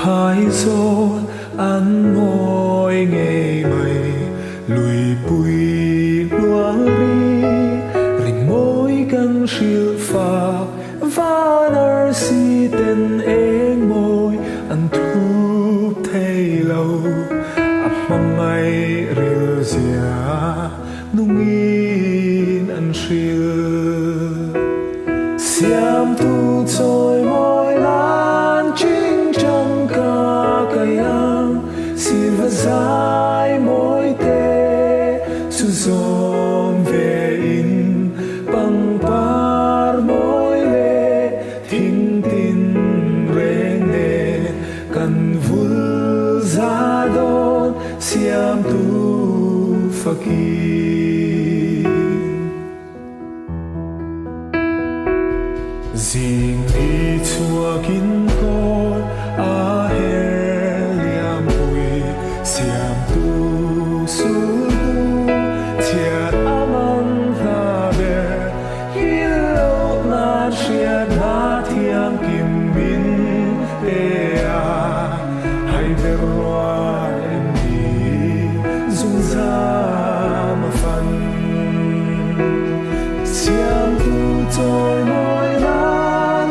hai gió ăn ngồi nghe mày lùi bụi lúa ring môi căng siêu pha và nở si tên em môi ăn thu thay lâu ấp mong ngày rêu rìa nung in ăn siêu xiêm tu trôi môi lan chính trong cả cái ang xin vật dài môi tê su dòm về in bằng par môi lệ thinh tin reng nè cần vul ra đón xiêm tu fakir Ding đi chua kín coi a her liam bùi xiêm tu su thiệt aman ha bè hilo na triệt na thiam kim min te a hay bè roa em đi dung ra mà phân xiêm tu trôi môi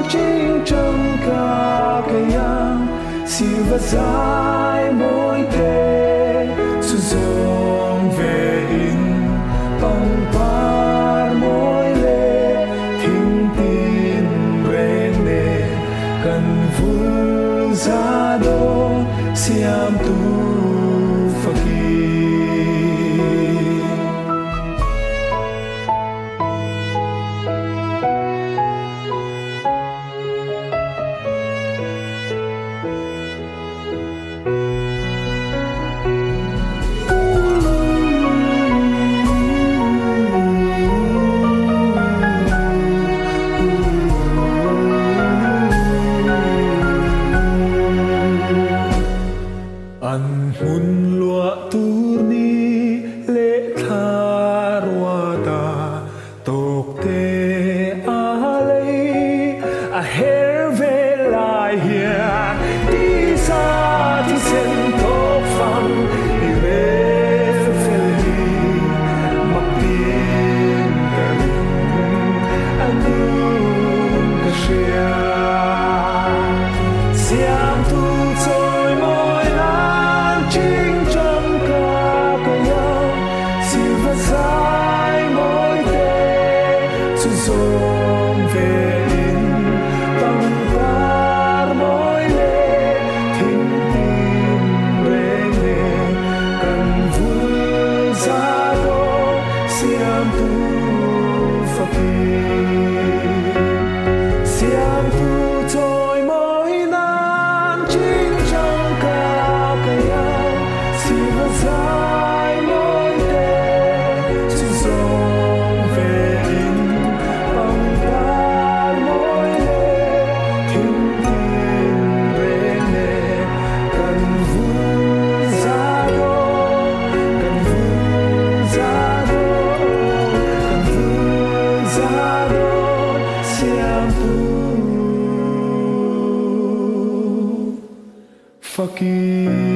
chính trong cả cái ang xin vật dài môi tê su dòng về in bằng par môi lệ thinh tin reng nè cần vul ra đô xiêm tu fakir An hun lua tu ni lệ tha rua ta tok te a lei a her ve lai hian ti sa ti sen tok phang i ve fel hi mak tin ka an nun ka shia siam tu trôi môi chính trong cả cái ang xin vật dài môi tê su dòng về in bằng par môi lệ thinh tin reng nè cần vul ra đô xiêm tu fakir xiêm tu trôi môi nan chính trong cả cái ang dài môi tê su dòng về in bằng par môi lệ thinh tin reng nè cần vul ra đô cần vul ra đô cần vul ra đô xiêm tu fakir